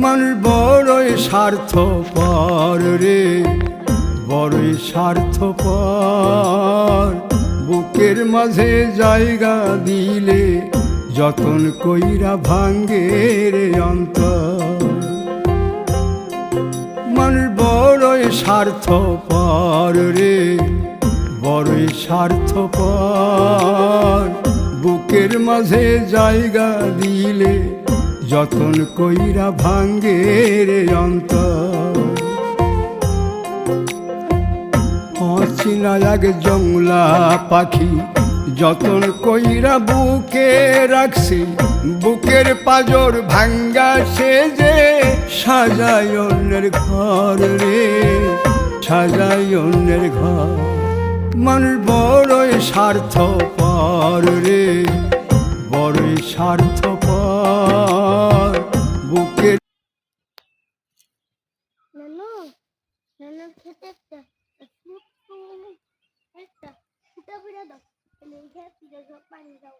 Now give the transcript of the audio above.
মানুষ বড়ই স্বার্থপর রে, বড়ই স্বার্থপর। বুকের মাঝে জায়গা দিলে যতন কইরা ভাঙ্গে রে অন্তর। মানুষ বড়ই স্বার্থপর রে, বড়ই স্বার্থপর। বুকের মাঝে জায়গা দিলে যতন কইরা ভাঙ্গে রে অন্তর। অচিনা এক জংলা পাখি যতন কইরা বুকে রাখছি, বুকের পাজর ভাঙ্গা সে যে সাজায় অন্যের ঘর রে, সাজায় অন্যের ঘর। মানুষ বড়ই স্বার্থপর রে, বড়ই স্বার্থপর। বুকের নানু নানু খেতে একটা একটা ফুটা ফুটা দাও, আমি খেতে দেখো পানি দাও।